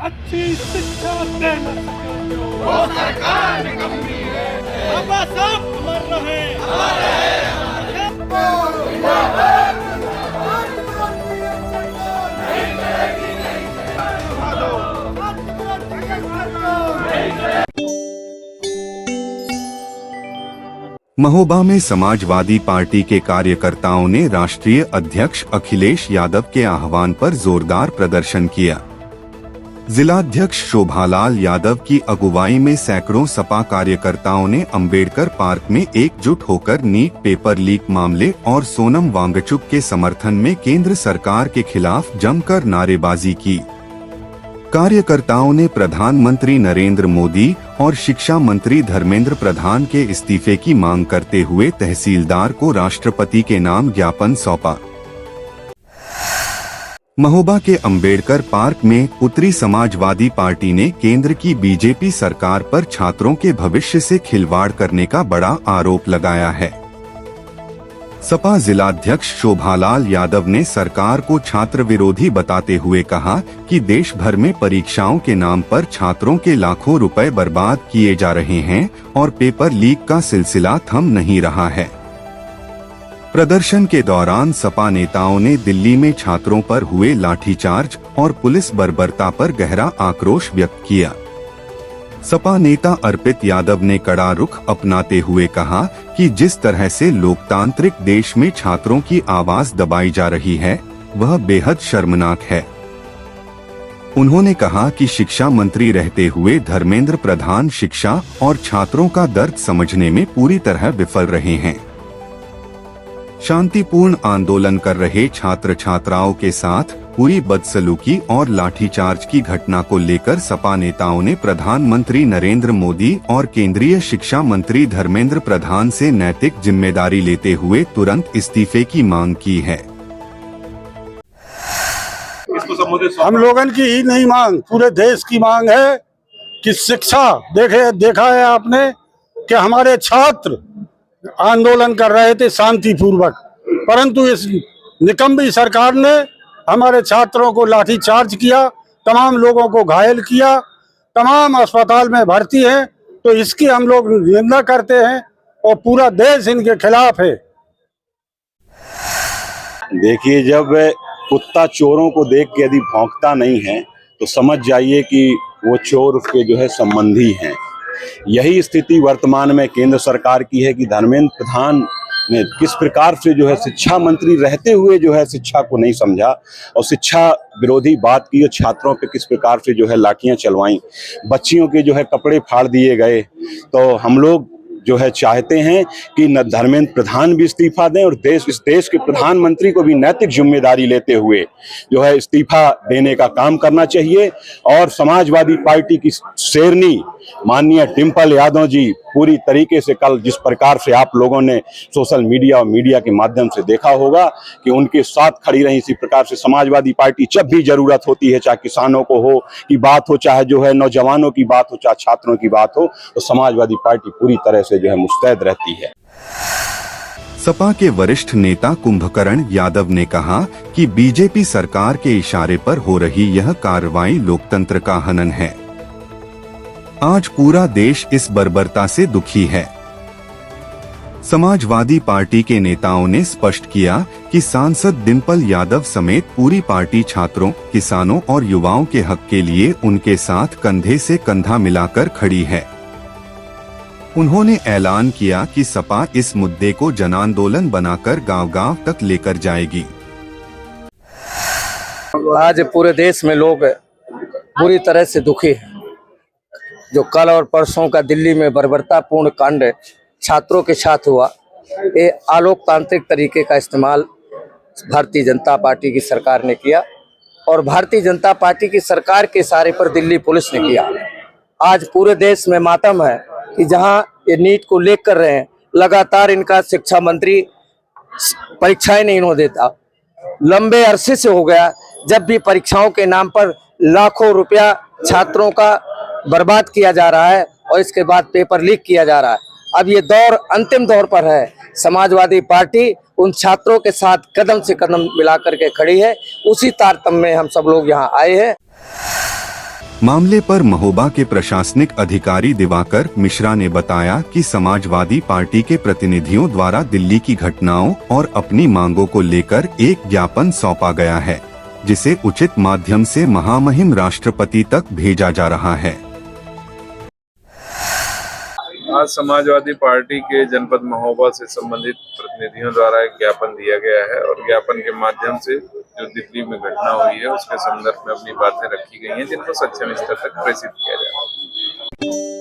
अच्छी शिक्षा दे न सके जो वो सरकार निकम्मी है। बाबा साहब अमर रहे, अमर रहे, महोबा में समाजवादी पार्टी के कार्यकर्ताओं ने राष्ट्रीय अध्यक्ष अखिलेश यादव के आह्वान पर जोरदार प्रदर्शन किया। जिलाध्यक्ष शोभालाल यादव की अगुवाई में सैकड़ों सपा कार्यकर्ताओं ने अंबेडकर पार्क में एकजुट होकर नीट पेपर लीक मामले और सोनम वांगचुक के समर्थन में केंद्र सरकार के खिलाफ जमकर नारेबाजी की। कार्यकर्ताओं ने प्रधानमंत्री नरेंद्र मोदी और शिक्षा मंत्री धर्मेंद्र प्रधान के इस्तीफे की मांग करते हुए तहसीलदार को राष्ट्रपति के नाम ज्ञापन सौंपा। महोबा के अंबेडकर पार्क में उतरी समाजवादी पार्टी ने केंद्र की बीजेपी सरकार पर छात्रों के भविष्य से खिलवाड़ करने का बड़ा आरोप लगाया है। सपा जिलाध्यक्ष शोभालाल यादव ने सरकार को छात्र विरोधी बताते हुए कहा कि देश भर में परीक्षाओं के नाम पर छात्रों के लाखों रुपए बर्बाद किए जा रहे हैं और पेपर लीक का सिलसिला थम नहीं रहा है। प्रदर्शन के दौरान सपा नेताओं ने दिल्ली में छात्रों पर हुए लाठीचार्ज और पुलिस बर्बरता पर गहरा आक्रोश व्यक्त किया। सपा नेता अर्पित यादव ने कड़ा रुख अपनाते हुए कहा कि जिस तरह से लोकतांत्रिक देश में छात्रों की आवाज दबाई जा रही है वह बेहद शर्मनाक है। उन्होंने कहा कि शिक्षा मंत्री रहते हुए धर्मेंद्र प्रधान शिक्षा और छात्रों का दर्द समझने में पूरी तरह विफल रहे हैं। शांतिपूर्ण आंदोलन कर रहे छात्र छात्राओं के साथ हुई बदसलूकी और लाठीचार्ज की घटना को लेकर सपा नेताओं ने प्रधानमंत्री नरेंद्र मोदी और केंद्रीय शिक्षा मंत्री धर्मेंद्र प्रधान से नैतिक जिम्मेदारी लेते हुए तुरंत इस्तीफे की मांग की है। हम लोगन की ही नहीं मांग, पूरे देश की मांग है कि शिक्षा देखा है आपने कि हमारे छात्र आंदोलन कर रहे थे शांतिपूर्वक, परंतु इस निकम्मी सरकार ने हमारे छात्रों को लाठीचार्ज किया, तमाम लोगों को घायल किया, तमाम अस्पताल में भर्ती हैं। तो इसकी हम लोग निंदा करते हैं और पूरा देश इनके खिलाफ है। देखिए, जब कुत्ता चोरों को देख के यदि भौंकता नहीं है तो समझ जाइए कि वो चोर उसके जो है संबंधी हैं। यही स्थिति वर्तमान में केंद्र सरकार की है कि धर्मेंद्र प्रधान ने किस प्रकार से जो है शिक्षा मंत्री रहते हुए जो है शिक्षा को नहीं समझा और शिक्षा विरोधी बात की और छात्रों पे किस प्रकार से जो है लाठियां चलवाई, बच्चियों के जो है कपड़े फाड़ दिए गए। तो हम लोग जो है चाहते हैं कि न धर्मेंद्र प्रधान भी इस्तीफा दें और इस देश के प्रधानमंत्री को भी नैतिक जिम्मेदारी लेते हुए जो है इस्तीफा देने का काम करना चाहिए। और समाजवादी पार्टी की शेरनी माननीय डिम्पल यादव जी पूरी तरीके से कल जिस प्रकार से आप लोगों ने सोशल मीडिया और मीडिया के माध्यम से देखा होगा कि उनके साथ खड़ी रही, इसी प्रकार से समाजवादी पार्टी जब भी जरूरत होती है, चाहे किसानों को हो की बात हो, चाहे जो है नौजवानों की बात हो, चाहे छात्रों की बात हो, तो समाजवादी पार्टी पूरी तरह से जो है मुस्तैद रहती है। सपा के वरिष्ठ नेता कुंभकर्ण यादव ने कहा कि बीजेपी सरकार के इशारे पर हो रही यह कार्रवाई लोकतंत्र का हनन है। आज पूरा देश इस बर्बरता से दुखी है। समाजवादी पार्टी के नेताओं ने स्पष्ट किया कि सांसद डिम्पल यादव समेत पूरी पार्टी छात्रों, किसानों और युवाओं के हक के लिए उनके साथ कंधे से कंधा मिलाकर खड़ी है। उन्होंने ऐलान किया कि सपा इस मुद्दे को जनांदोलन बनाकर गांव-गांव तक लेकर जाएगी। आज पूरे देश में लोग बुरी तरह से दुखी हैं। जो कल और परसों का दिल्ली में बर्बरतापूर्ण कांड छात्रों के साथ हुआ, ये अलोकतांत्रिक तरीके का इस्तेमाल भारतीय जनता पार्टी की सरकार ने किया और भारतीय जनता पार्टी की सरकार के इशारे पर दिल्ली पुलिस ने किया। आज पूरे देश में मातम है कि जहां ये नीट को लेक कर रहे हैं, लगातार इनका शिक्षा मंत्री परीक्षाएं नहीं होने देता। लंबे अरसे से हो गया, जब भी परीक्षाओं के नाम पर लाखों रुपया छात्रों का बर्बाद किया जा रहा है और इसके बाद पेपर लीक किया जा रहा है। अब ये दौर अंतिम दौर पर है। समाजवादी पार्टी उन छात्रों के साथ कदम से कदम मिलाकर के खड़ी है। उसी तारतम्य में हम सब लोग यहाँ आए हैं। मामले पर महोबा के प्रशासनिक अधिकारी दिवाकर मिश्रा ने बताया कि समाजवादी पार्टी के प्रतिनिधियों द्वारा दिल्ली की घटनाओं और अपनी मांगों को लेकर एक ज्ञापन सौंपा गया है, जिसे उचित माध्यम से महामहिम राष्ट्रपति तक भेजा जा रहा है। आज समाजवादी पार्टी के जनपद महोबा से संबंधित प्रतिनिधियों द्वारा एक ज्ञापन दिया गया है और ज्ञापन के माध्यम से जो दिल्ली में घटना हुई है उसके संदर्भ में अपनी बातें रखी गई हैं, जिनको सक्षम स्तर तक प्रेषित किया जा रहा है।